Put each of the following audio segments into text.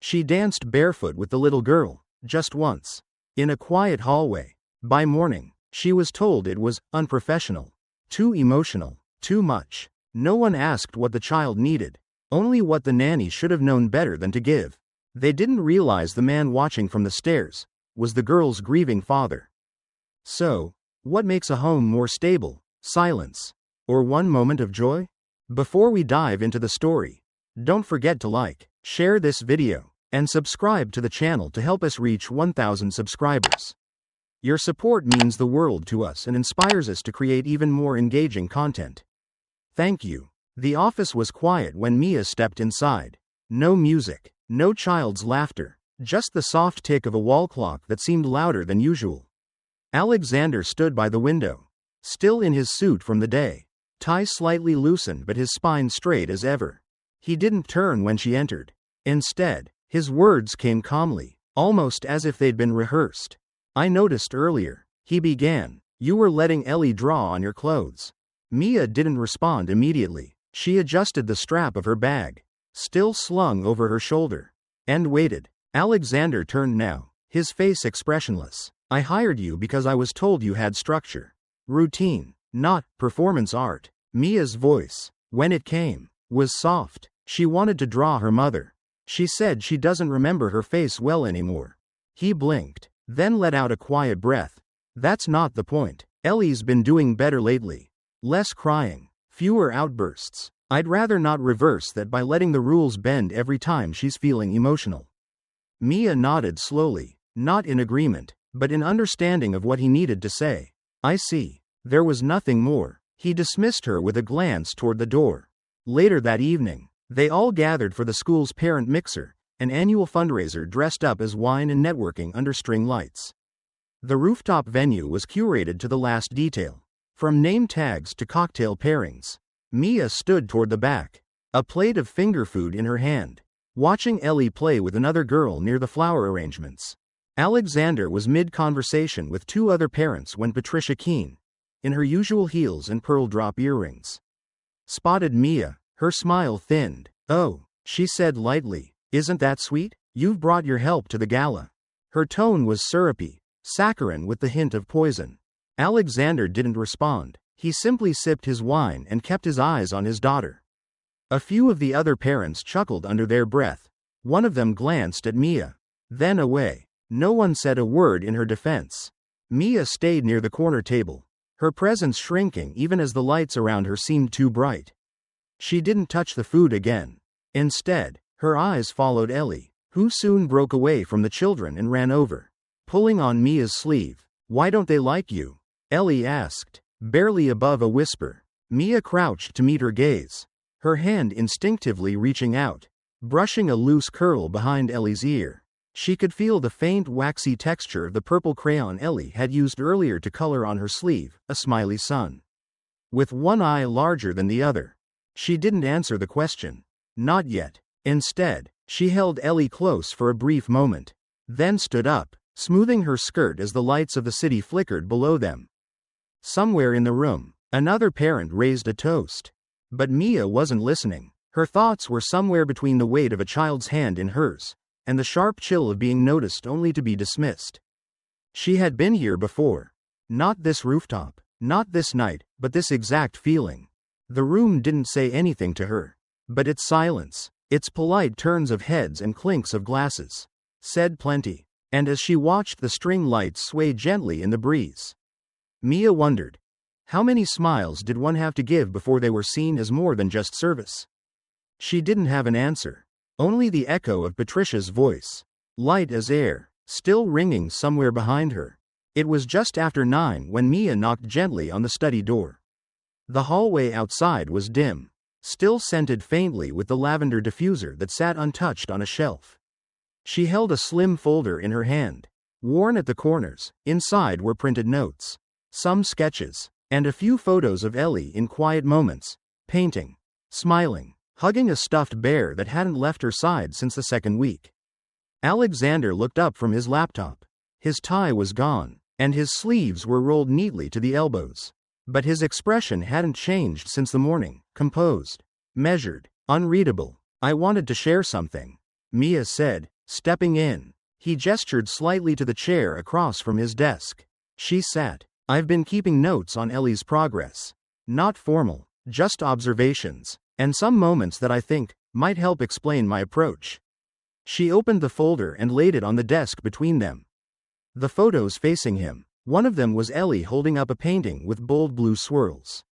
She danced barefoot with the little girl, just once, in a quiet hallway. By morning, she was told it was unprofessional, too emotional, too much. No one asked what the child needed, only what the nanny should have known better than to give. They didn't realize the man watching from the stairs was the girl's grieving father. So, what makes a home more stable? Silence, or one moment of joy? Before we dive into the story, don't forget to like, share this video, and subscribe to the channel to help us reach 1,000 subscribers. Your support means the world to us and inspires us to create even more engaging content. Thank you. The office was quiet when Mia stepped inside. No music, no child's laughter, just the soft tick of a wall clock that seemed louder than usual. Alexander stood by the window, still in his suit from the day, tie slightly loosened but his spine straight as ever. He didn't turn when she entered. Instead, his words came calmly, almost as if they'd been rehearsed. "I noticed earlier," he began, "you were letting Ellie draw on your clothes." Mia didn't respond immediately. She adjusted the strap of her bag, still slung over her shoulder, and waited. Alexander turned now, his face expressionless. "I hired you because I was told you had structure. Routine, not performance art." Mia's voice, when it came, was soft. She wanted to draw her mother. She said she doesn't remember her face well anymore. He blinked, then let out a quiet breath. "That's not the point. Ellie's been doing better lately. Less crying, fewer outbursts. I'd rather not reverse that by letting the rules bend every time she's feeling emotional." Mia nodded slowly, not in agreement, but in understanding of what he needed to say. "I see." There was nothing more. He dismissed her with a glance toward the door. Later that evening, they all gathered for the school's parent mixer, an annual fundraiser dressed up as wine and networking under string lights. The rooftop venue was curated to the last detail, from name tags to cocktail pairings. Mia stood toward the back, a plate of finger food in her hand, watching Ellie play with another girl near the flower arrangements. Alexander was mid-conversation with two other parents when Patricia Keene, in her usual heels and pearl drop earrings, spotted Mia. Her smile thinned. "Oh," she said lightly, "isn't that sweet? You've brought your help to the gala." Her tone was syrupy, saccharine with the hint of poison. Alexander didn't respond. He simply sipped his wine and kept his eyes on his daughter. A few of the other parents chuckled under their breath. One of them glanced at Mia, then away. No one said a word in her defense. Mia stayed near the corner table, her presence shrinking even as the lights around her seemed too bright. She didn't touch the food again. Instead, her eyes followed Ellie, who soon broke away from the children and ran over, pulling on Mia's sleeve. "Why don't they like you?" Ellie asked, barely above a whisper. Mia crouched to meet her gaze, her hand instinctively reaching out, brushing a loose curl behind Ellie's ear. She could feel the faint waxy texture of the purple crayon Ellie had used earlier to color on her sleeve, a smiley sun, with one eye larger than the other. She didn't answer the question. Not yet. Instead, she held Ellie close for a brief moment, then stood up, smoothing her skirt as the lights of the city flickered below them. Somewhere in the room, another parent raised a toast. But Mia wasn't listening. Her thoughts were somewhere between the weight of a child's hand in hers, and the sharp chill of being noticed only to be dismissed. She had been here before. Not this rooftop, not this night, but this exact feeling. The room didn't say anything to her, but its silence, its polite turns of heads and clinks of glasses, said plenty. And as she watched the string lights sway gently in the breeze, Mia wondered, how many smiles did one have to give before they were seen as more than just service? She didn't have an answer, only the echo of Patricia's voice, light as air, still ringing somewhere behind her. It was just after 9 when Mia knocked gently on the study door. The hallway outside was dim, still scented faintly with the lavender diffuser that sat untouched on a shelf. She held a slim folder in her hand, worn at the corners. Inside were printed notes, some sketches, and a few photos of Ellie in quiet moments, painting, smiling, hugging a stuffed bear that hadn't left her side since the second week. Alexander looked up from his laptop. His tie was gone, and his sleeves were rolled neatly to the elbows. But his expression hadn't changed since the morning, composed, measured, unreadable. "I wanted to share something," Mia said, stepping in. He gestured slightly to the chair across from his desk. She sat. I've been keeping notes on Ellie's progress. Not formal, just observations, and some moments that I think might help explain my approach. She opened the folder and laid it on the desk between them. The photos facing him. One of them was Ellie holding up a painting with bold blue swirls.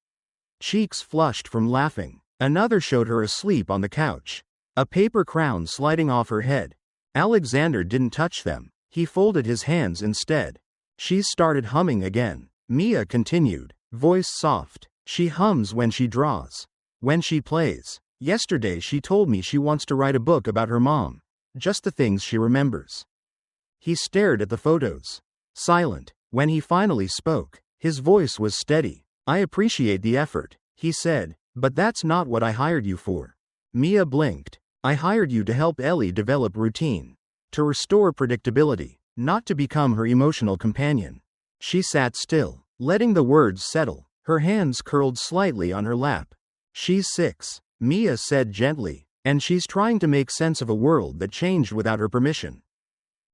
Cheeks flushed from laughing. Another showed her asleep on the couch, a paper crown sliding off her head. Alexander didn't touch them. He folded his hands instead. She's started humming again. Mia continued, voice soft. She hums when she draws. When she plays. Yesterday she told me she wants to write a book about her mom. Just the things she remembers. He stared at the photos. Silent. When he finally spoke, his voice was steady. I appreciate the effort, he said, but that's not what I hired you for. Mia blinked. I hired you to help Ellie develop routine. To restore predictability, not to become her emotional companion. She sat still, letting the words settle, her hands curled slightly on her lap. She's 6, Mia said gently, and she's trying to make sense of a world that changed without her permission.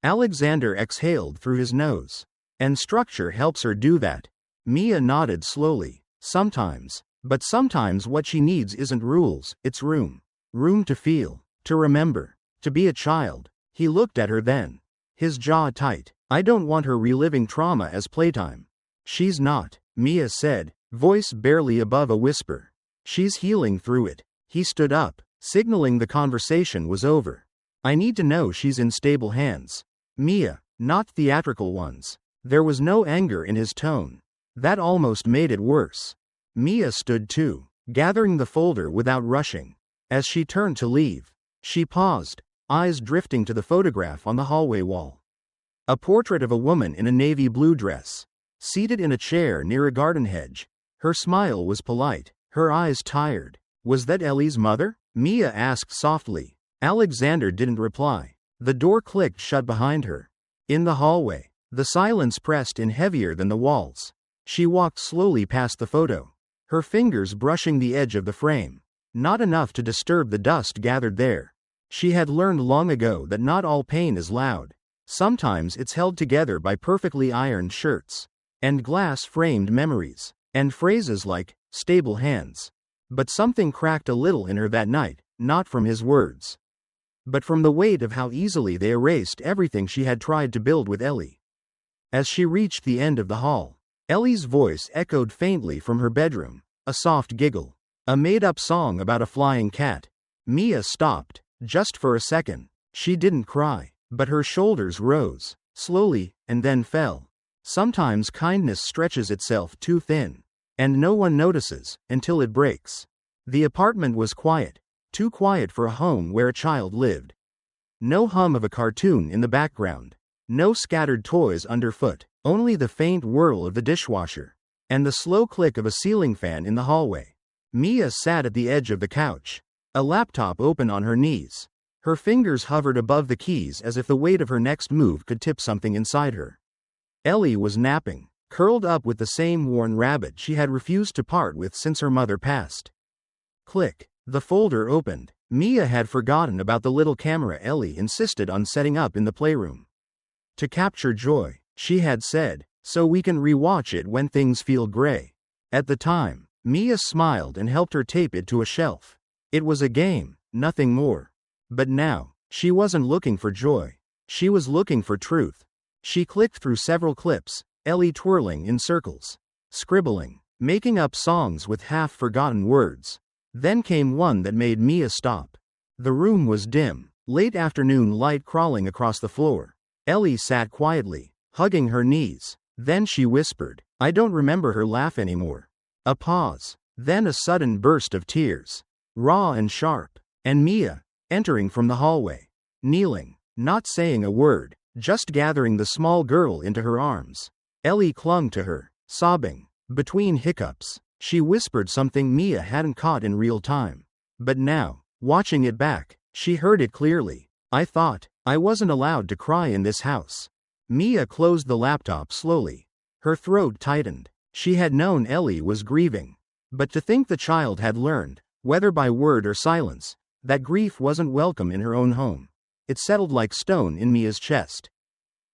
Alexander exhaled through his nose. And structure helps her do that. Mia nodded slowly. Sometimes. But sometimes what she needs isn't rules, it's room. Room to feel, to remember, to be a child. He looked at her then. His jaw tight. I don't want her reliving trauma as playtime. She's not, Mia said, voice barely above a whisper. She's healing through it. He stood up, signaling the conversation was over. I need to know she's in stable hands. Mia, not theatrical ones. There was no anger in his tone. That almost made it worse. Mia stood too, gathering the folder without rushing. As she turned to leave, she paused, eyes drifting to the photograph on the hallway wall. A portrait of a woman in a navy blue dress, seated in a chair near a garden hedge. Her smile was polite, her eyes tired. Was that Ellie's mother? Mia asked softly. Alexander didn't reply. The door clicked shut behind her. In the hallway, the silence pressed in heavier than the walls. She walked slowly past the photo, her fingers brushing the edge of the frame. Not enough to disturb the dust gathered there. She had learned long ago that not all pain is loud. Sometimes it's held together by perfectly ironed shirts, and glass-framed memories, and phrases like, stable hands. But something cracked a little in her that night, not from his words, but from the weight of how easily they erased everything she had tried to build with Ellie. As she reached the end of the hall, Ellie's voice echoed faintly from her bedroom, a soft giggle, a made-up song about a flying cat. Mia stopped, just for a second. She didn't cry, but her shoulders rose, slowly, and then fell. Sometimes kindness stretches itself too thin, and no one notices, until it breaks. The apartment was quiet, too quiet for a home where a child lived. No hum of a cartoon in the background. No scattered toys underfoot, only the faint whirl of the dishwasher, and the slow click of a ceiling fan in the hallway. Mia sat at the edge of the couch, a laptop open on her knees. Her fingers hovered above the keys as if the weight of her next move could tip something inside her. Ellie was napping, curled up with the same worn rabbit she had refused to part with since her mother passed. Click. The folder opened. Mia had forgotten about the little camera Ellie insisted on setting up in the playroom. To capture joy, she had said, so we can rewatch it when things feel gray. At the time, Mia smiled and helped her tape it to a shelf. It was a game, nothing more. But now, she wasn't looking for joy. She was looking for truth. She clicked through several clips, Ellie twirling in circles, scribbling, making up songs with half-forgotten words. Then came one that made Mia stop. The room was dim, late afternoon light crawling across the floor. Ellie sat quietly, hugging her knees. Then she whispered, I don't remember her laugh anymore. A pause, then a sudden burst of tears. Raw and sharp. And Mia, entering from the hallway. Kneeling, not saying a word, just gathering the small girl into her arms. Ellie clung to her, sobbing. Between hiccups, she whispered something Mia hadn't caught in real time. But now, watching it back, she heard it clearly. I thought I wasn't allowed to cry in this house. Mia closed the laptop slowly. Her throat tightened. She had known Ellie was grieving. But to think the child had learned, whether by word or silence, that grief wasn't welcome in her own home. it settled like stone in Mia's chest.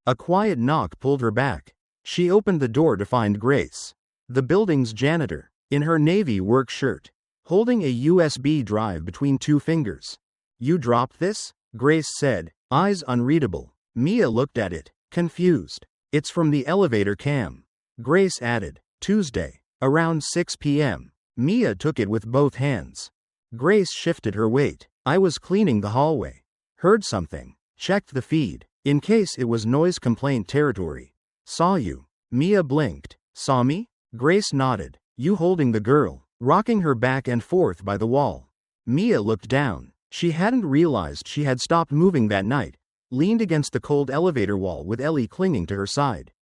A quiet knock pulled her back. She opened the door to find Grace, the building's janitor, in her navy work shirt, holding a USB drive between two fingers. "You dropped this?" Grace said, eyes unreadable. Mia looked at it, confused. "It's from the elevator cam." Grace added, "Tuesday, around 6 p.m. Mia took it with both hands. Grace shifted her weight. "I was cleaning the hallway. Heard something. Checked the feed, in case it was noise complaint territory. Saw you." Mia blinked. "Saw me?" Grace nodded. "You holding the girl, rocking her back and forth by the wall." Mia looked down. She hadn't realized she had stopped moving that night, leaned against the cold elevator wall with Ellie clinging to her side.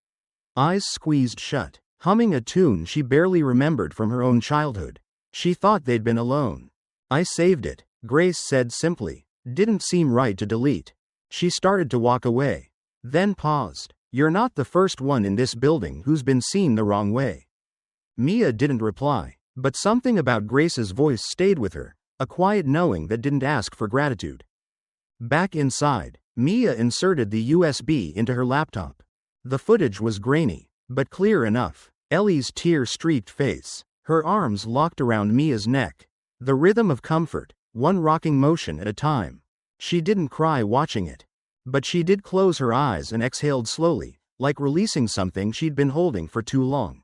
Eyes squeezed shut, humming a tune she barely remembered from her own childhood. She thought they'd been alone. "I saved it," Grace said simply. Didn't seem right to delete. She started to walk away, then paused. "You're not the first one in this building who's been seen the wrong way." Mia didn't reply, but something about Grace's voice stayed with her, a quiet knowing that didn't ask for gratitude. Back inside, Mia inserted the USB into her laptop. The footage was grainy, but clear enough. Ellie's tear-streaked face, her arms locked around Mia's neck. The rhythm of comfort, one rocking motion at a time. She didn't cry watching it, but she did close her eyes and exhaled slowly, like releasing something she'd been holding for too long.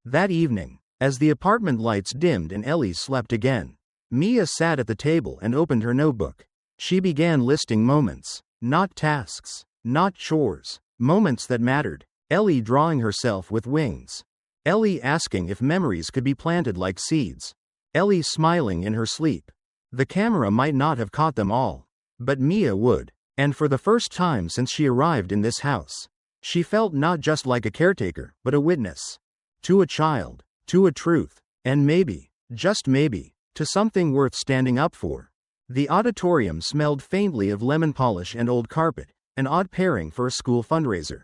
That evening, as the apartment lights dimmed and Ellie slept again, Mia sat at the table and opened her notebook. She began listing moments, not tasks, not chores, moments that mattered. Ellie drawing herself with wings. Ellie asking if memories could be planted like seeds. Ellie smiling in her sleep. The camera might not have caught them all, but Mia would. And for the first time since she arrived in this house, she felt not just like a caretaker, but a witness. To a child, to a truth, and maybe, just maybe, to something worth standing up for. The auditorium smelled faintly of lemon polish and old carpet, an odd pairing for a school fundraiser.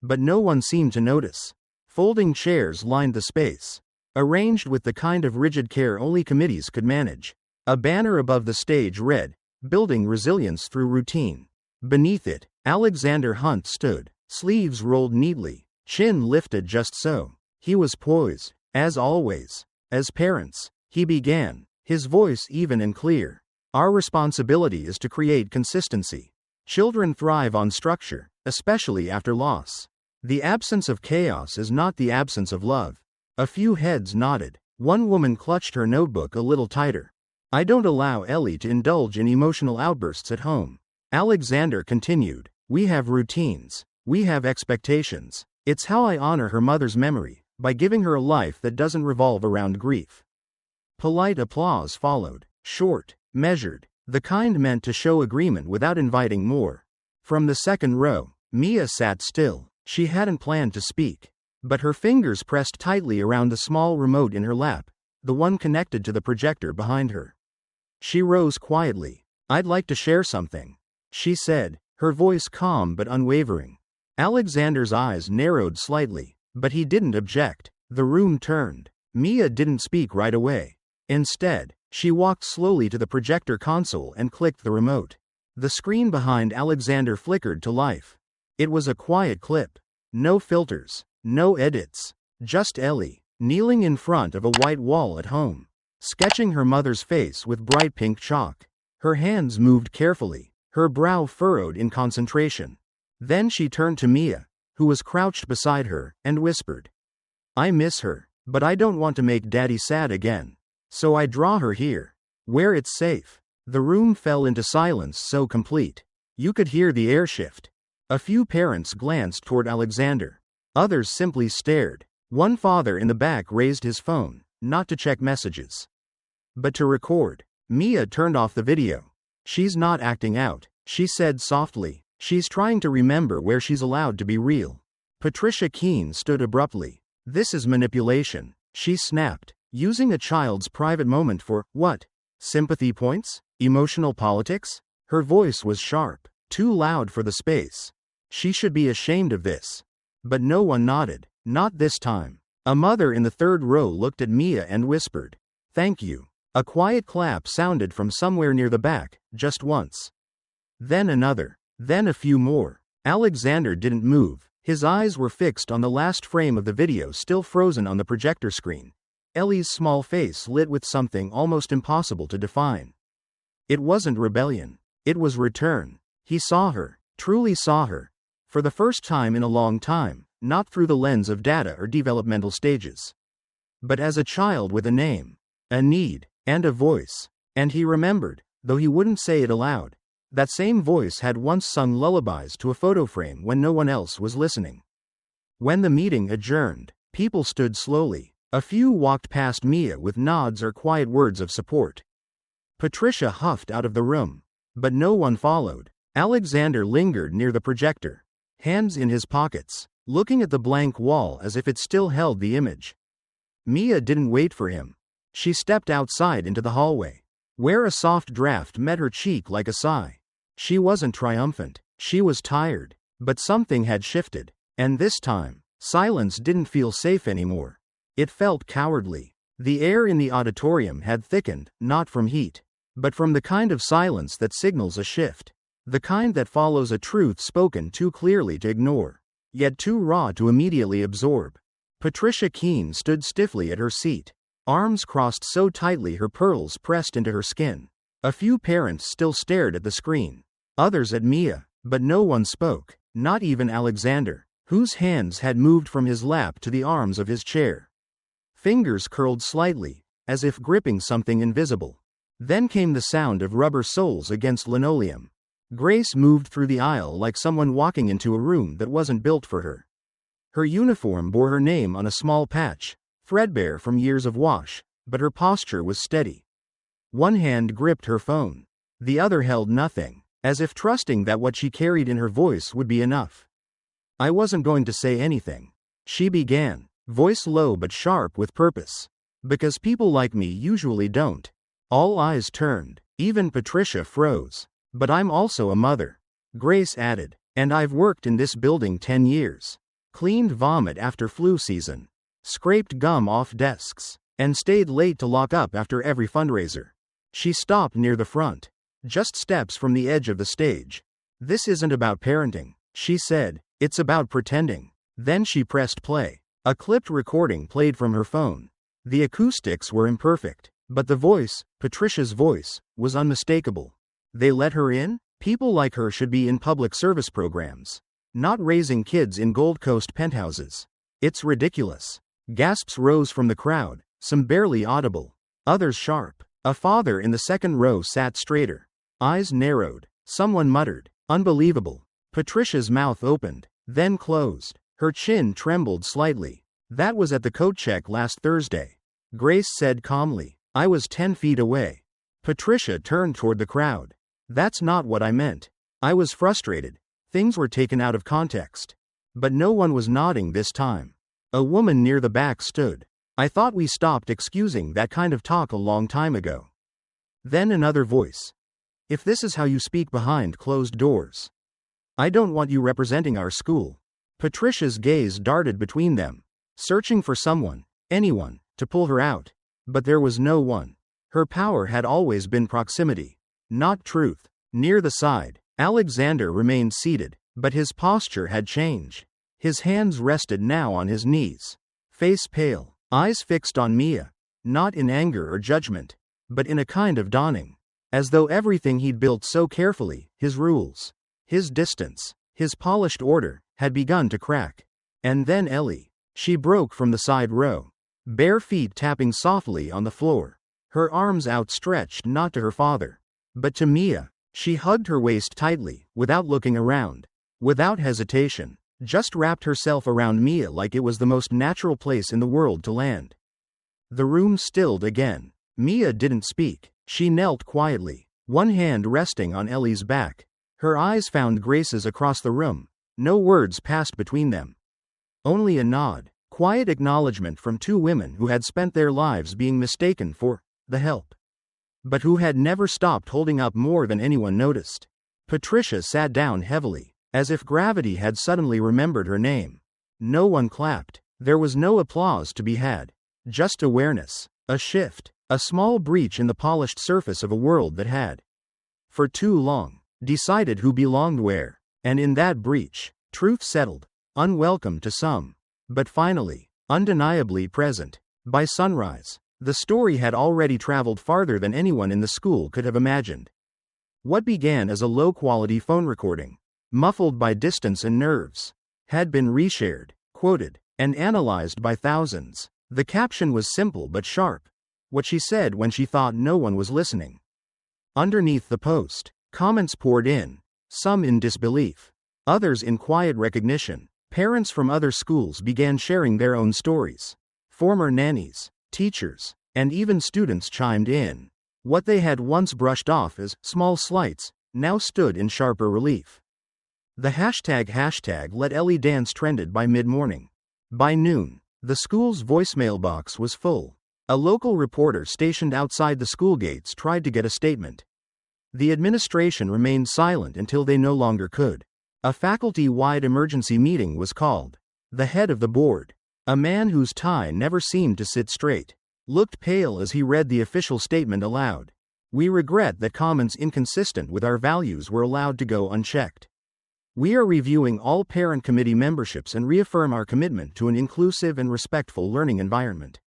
But no one seemed to notice. Folding chairs lined the space, arranged with the kind of rigid care only committees could manage. A banner above the stage read, "Building Resilience Through Routine." Beneath it, Alexander Hunt stood, sleeves rolled neatly, chin lifted just so. He was poised, as always. "As parents," he began, his voice even and clear, "our responsibility is to create consistency. Children thrive on structure, especially after loss. The absence of chaos is not the absence of love." A few heads nodded. One woman clutched her notebook a little tighter. "I don't allow Ellie to indulge in emotional outbursts at home." Alexander continued, "We have routines. We have expectations. It's how I honor her mother's memory, by giving her a life that doesn't revolve around grief." Polite applause followed, short, measured, the kind meant to show agreement without inviting more. From the second row, Mia sat still. She hadn't planned to speak, but her fingers pressed tightly around the small remote in her lap, the one connected to the projector behind her. She rose quietly. "I'd like to share something," she said, her voice calm but unwavering. Alexander's eyes narrowed slightly, but he didn't object. The room turned. Mia didn't speak right away. Instead, she walked slowly to the projector console and clicked the remote. The screen behind Alexander flickered to life. It was a quiet clip. No filters, no edits. Just Ellie, kneeling in front of a white wall at home, sketching her mother's face with bright pink chalk. Her hands moved carefully, her brow furrowed in concentration. Then she turned to Mia, who was crouched beside her, and whispered, "I miss her, but I don't want to make Daddy sad again. So I draw her here, where it's safe." The room fell into silence so complete, you could hear the air shift. A few parents glanced toward Alexander. Others simply stared. One father in the back raised his phone, not to check messages, but to record. Mia turned off the video. "She's not acting out," she said softly. "She's trying to remember where she's allowed to be real." Patricia Keene stood abruptly. "This is manipulation," she snapped. "Using a child's private moment for, what? Sympathy points? Emotional politics?" Her voice was sharp, too loud for the space. She should be ashamed of this. But no one nodded. Not this time. A mother in the third row looked at Mia and whispered, "Thank you." A quiet clap sounded from somewhere near the back, just once. Then another. Then a few more. Alexander didn't move. His eyes were fixed on the last frame of the video still frozen on the projector screen. Ellie's small face lit with something almost impossible to define. It wasn't rebellion. It was return. He saw her, truly saw her. For the first time in a long time, not through the lens of data or developmental stages. But as a child with a name, a need, and a voice. And he remembered, though he wouldn't say it aloud, that same voice had once sung lullabies to a photo frame when no one else was listening. When the meeting adjourned, people stood slowly. A few walked past Mia with nods or quiet words of support. Patricia huffed out of the room. But no one followed. Alexander lingered near the projector, hands in his pockets, looking at the blank wall as if it still held the image. Mia didn't wait for him. She stepped outside into the hallway, where a soft draft met her cheek like a sigh. She wasn't triumphant. She was tired. But something had shifted. And this time, silence didn't feel safe anymore. It felt cowardly. The air in the auditorium had thickened, not from heat, but from the kind of silence that signals a shift. The kind that follows a truth spoken too clearly to ignore, yet too raw to immediately absorb. Patricia Keene stood stiffly at her seat, arms crossed so tightly her pearls pressed into her skin. A few parents still stared at the screen, others at Mia, but no one spoke, not even Alexander, whose hands had moved from his lap to the arms of his chair. Fingers curled slightly, as if gripping something invisible. Then came the sound of rubber soles against linoleum. Grace moved through the aisle like someone walking into a room that wasn't built for her. Her uniform bore her name on a small patch, threadbare from years of wash, but her posture was steady. One hand gripped her phone. The other held nothing, as if trusting that what she carried in her voice would be enough. "I wasn't going to say anything," she began, voice low but sharp with purpose. "Because people like me usually don't." All eyes turned. Even Patricia froze. "But I'm also a mother," Grace added. "And I've worked in this building 10 years. Cleaned vomit after flu season. Scraped gum off desks. And stayed late to lock up after every fundraiser." She stopped near the front, just steps from the edge of the stage. "This isn't about parenting," she said. "It's about pretending." Then she pressed play. A clipped recording played from her phone. The acoustics were imperfect, but the voice, Patricia's voice, was unmistakable. They let her in? People like her should be in public service programs, not raising kids in Gold Coast penthouses. It's ridiculous. Gasps rose from the crowd, some barely audible, others sharp. A father in the second row sat straighter, eyes narrowed. Someone muttered, "Unbelievable." Patricia's mouth opened, then closed. Her chin trembled slightly. "That was at the coat check last Thursday," Grace said calmly. "I was 10 feet away." Patricia turned toward the crowd. "That's not what I meant. I was frustrated. Things were taken out of context." But no one was nodding this time. A woman near the back stood. "I thought we stopped excusing that kind of talk a long time ago." Then another voice. "If this is how you speak behind closed doors, I don't want you representing our school." Patricia's gaze darted between them, searching for someone, anyone, to pull her out. But there was no one. Her power had always been proximity, not truth. Near the side, Alexander remained seated, but his posture had changed. His hands rested now on his knees, face pale, eyes fixed on Mia, not in anger or judgment, but in a kind of dawning, as though everything he'd built so carefully, his rules, his distance, his polished order, had begun to crack. And then Ellie. She broke from the side row, bare feet tapping softly on the floor, her arms outstretched not to her father, but to Mia. She hugged her waist tightly, without looking around, without hesitation, just wrapped herself around Mia like it was the most natural place in the world to land. The room stilled again. Mia didn't speak. She knelt quietly, one hand resting on Ellie's back. Her eyes found Grace's across the room. No words passed between them. Only a nod, quiet acknowledgement from two women who had spent their lives being mistaken for the help, but who had never stopped holding up more than anyone noticed. Patricia sat down heavily, as if gravity had suddenly remembered her name. No one clapped. There was no applause to be had. Just awareness, a shift, a small breach in the polished surface of a world that had, for too long, decided who belonged where, and in that breach, truth settled, unwelcome to some, but finally, undeniably present. By sunrise, the story had already traveled farther than anyone in the school could have imagined. What began as a low-quality phone recording, muffled by distance and nerves, had been reshared, quoted, and analyzed by thousands. The caption was simple but sharp. What she said when she thought no one was listening. Underneath the post, comments poured in, some in disbelief, others in quiet recognition. Parents from other schools began sharing their own stories. Former nannies, teachers, and even students chimed in. What they had once brushed off as small slights now stood in sharper relief. The hashtag Let Ellie Dance trended by mid-morning. By noon, the school's voicemail box was full. A local reporter stationed outside the school gates tried to get a statement. The administration remained silent until they no longer could. A faculty-wide emergency meeting was called. The head of the board, a man whose tie never seemed to sit straight, looked pale as he read the official statement aloud. We regret that comments inconsistent with our values were allowed to go unchecked. We are reviewing all parent committee memberships and reaffirm our commitment to an inclusive and respectful learning environment.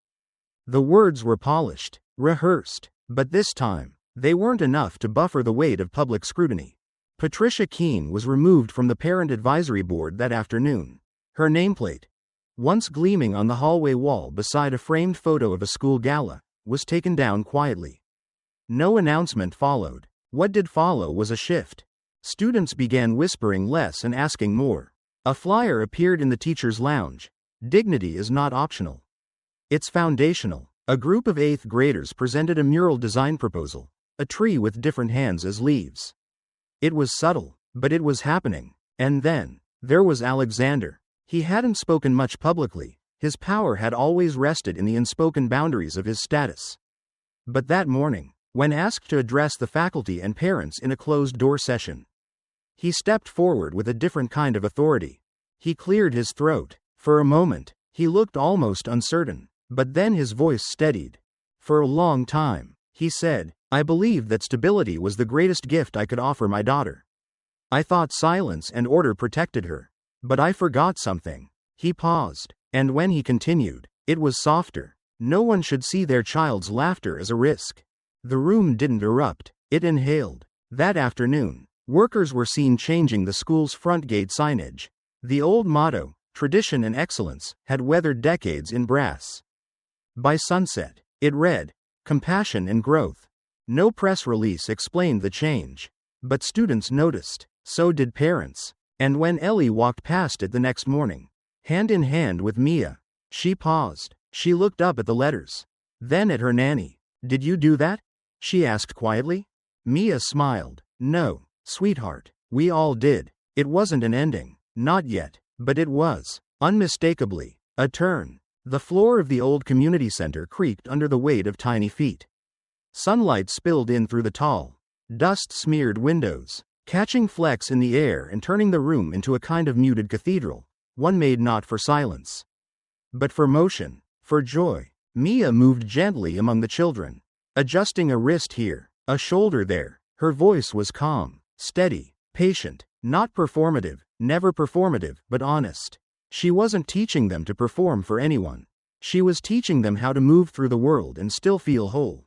The words were polished, rehearsed, but this time, they weren't enough to buffer the weight of public scrutiny. Patricia Keene was removed from the Parent Advisory Board that afternoon. Her nameplate, once gleaming on the hallway wall beside a framed photo of a school gala, was taken down quietly. No announcement followed. What did follow was a shift. Students began whispering less and asking more. A flyer appeared in the teacher's lounge. Dignity is not optional. It's foundational. A group of 8th graders presented a mural design proposal, a tree with different hands as leaves. It was subtle, but it was happening. And then, there was Alexander. He hadn't spoken much publicly. His power had always rested in the unspoken boundaries of his status. But that morning, when asked to address the faculty and parents in a closed-door session, he stepped forward with a different kind of authority. He cleared his throat. For a moment, he looked almost uncertain, but then his voice steadied. For a long time, he said, I believed that stability was the greatest gift I could offer my daughter. I thought silence and order protected her. But I forgot something. He paused, and when he continued, it was softer. No one should see their child's laughter as a risk. The room didn't erupt, it inhaled. That afternoon, workers were seen changing the school's front gate signage. The old motto, tradition and excellence, had weathered decades in brass. By sunset, it read, compassion and growth. No press release explained the change. But students noticed, so did parents. And when Ellie walked past it the next morning, hand in hand with Mia, she paused. She looked up at the letters. Then at her nanny. Did you do that? She asked quietly. Mia smiled. No, sweetheart. We all did. It wasn't an ending. Not yet. But it was, unmistakably, a turn. The floor of the old community center creaked under the weight of tiny feet. Sunlight spilled in through the tall, dust-smeared windows, catching flecks in the air and turning the room into a kind of muted cathedral, one made not for silence, but for motion, for joy. Mia moved gently among the children, adjusting a wrist here, a shoulder there. Her voice was calm, steady, patient, not performative, never performative, but honest. She wasn't teaching them to perform for anyone. She was teaching them how to move through the world and still feel whole.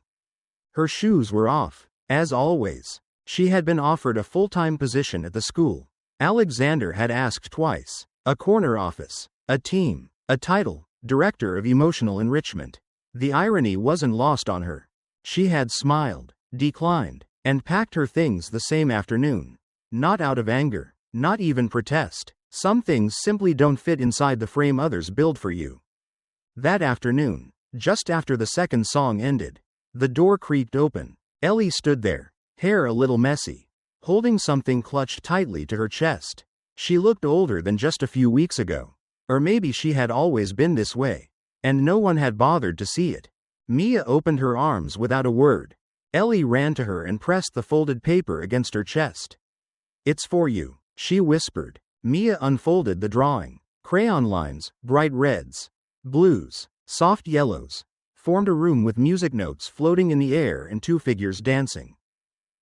Her shoes were off, as always. She had been offered a full-time position at the school. Alexander had asked twice. A corner office, a team, a title, Director of Emotional Enrichment. The irony wasn't lost on her. She had smiled, declined, and packed her things the same afternoon. Not out of anger, not even protest. Some things simply don't fit inside the frame others build for you. That afternoon, just after the second song ended, the door creaked open. Ellie stood there, hair a little messy, holding something clutched tightly to her chest. She looked older than just a few weeks ago. Or maybe she had always been this way, and no one had bothered to see it. Mia opened her arms without a word. Ellie ran to her and pressed the folded paper against her chest. It's for you, she whispered. Mia unfolded the drawing. Crayon lines, bright reds, blues, soft yellows, formed a room with music notes floating in the air and two figures dancing.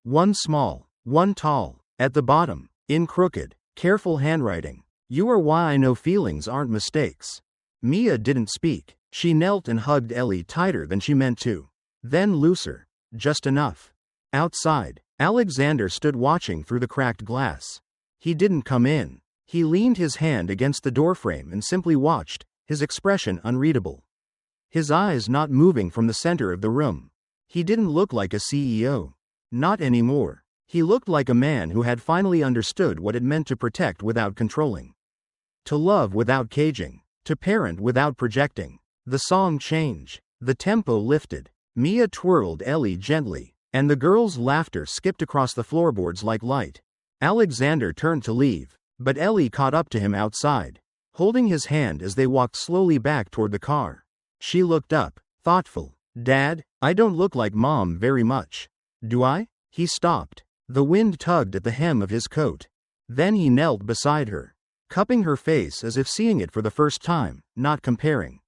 One small, one tall, At the bottom, in crooked, careful handwriting, "You are why I know feelings aren't mistakes." Mia didn't speak. She knelt and hugged Ellie tighter than she meant to. Then looser. Just enough. Outside, Alexander stood watching through the cracked glass. He didn't come in. He leaned his hand against the doorframe and simply watched, his expression unreadable. His eyes not moving from the center of the room. He didn't look like a CEO. Not anymore. He looked like a man who had finally understood what it meant to protect without controlling. To love without caging. To parent without projecting. The song changed. The tempo lifted. Mia twirled Ellie gently, and the girl's laughter skipped across the floorboards like light. Alexander turned to leave, but Ellie caught up to him outside, holding his hand as they walked slowly back toward the car. She looked up, thoughtful. "Dad, I don't look like Mom very much. Do I?" He stopped. The wind tugged at the hem of his coat. Then he knelt beside her, cupping her face as if seeing it for the first time, not comparing.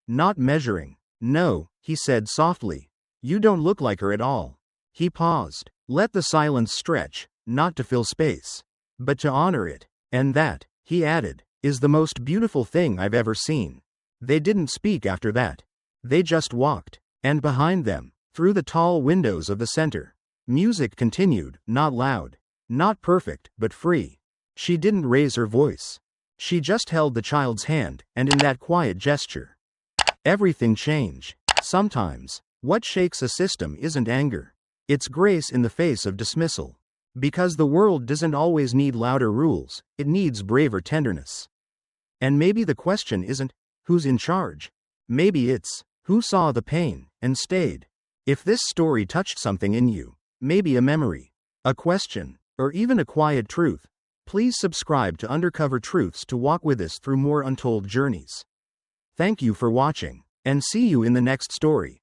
Not measuring. "No," he said softly. "You don't look like her at all." He paused. Let the silence stretch, not to fill space, but to honor it. "And that," he added, "is the most beautiful thing I've ever seen." They didn't speak after that. They just walked. And behind them, through the tall windows of the center, music continued, not loud, not perfect, but free. She didn't raise her voice. She just held the child's hand, and in that quiet gesture, everything changed. Sometimes, what shakes a system isn't anger. It's grace in the face of dismissal. Because the world doesn't always need louder rules, it needs braver tenderness. And maybe the question isn't, who's in charge? Maybe it's, who saw the pain, and stayed? If this story touched something in you, maybe a memory, a question, or even a quiet truth, please subscribe to Undercover Truths to walk with us through more untold journeys. Thank you for watching, and see you in the next story.